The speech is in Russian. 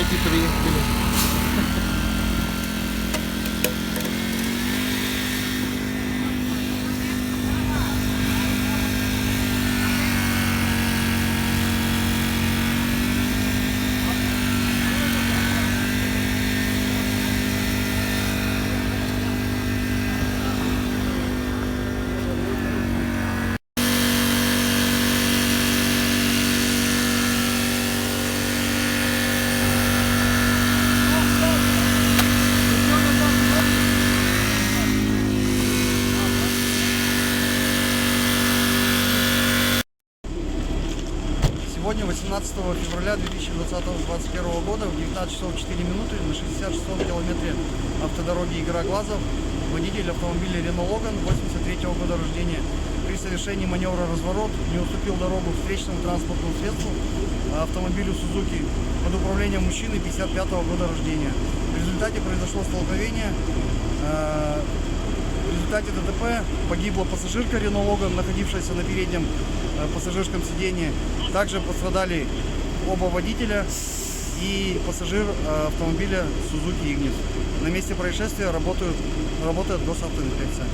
эти приехали. Сегодня, 18 февраля 2021 года, в 19 часов 4 минуты на 66-м километре автодороги Игра-Глазов водитель автомобиля Renault Logan 83-го года рождения при совершении маневра разворот не уступил дорогу встречному транспортному средству автомобилю Suzuki под управлением мужчины 55-го года рождения. В результате произошло столкновение. В результате ДТП погибла пассажирка Renault Logan, находившаяся на переднем пассажирском сидении. Также пострадали оба водителя и пассажир автомобиля Suzuki Ignis. На месте происшествия работает госавтоинспекция.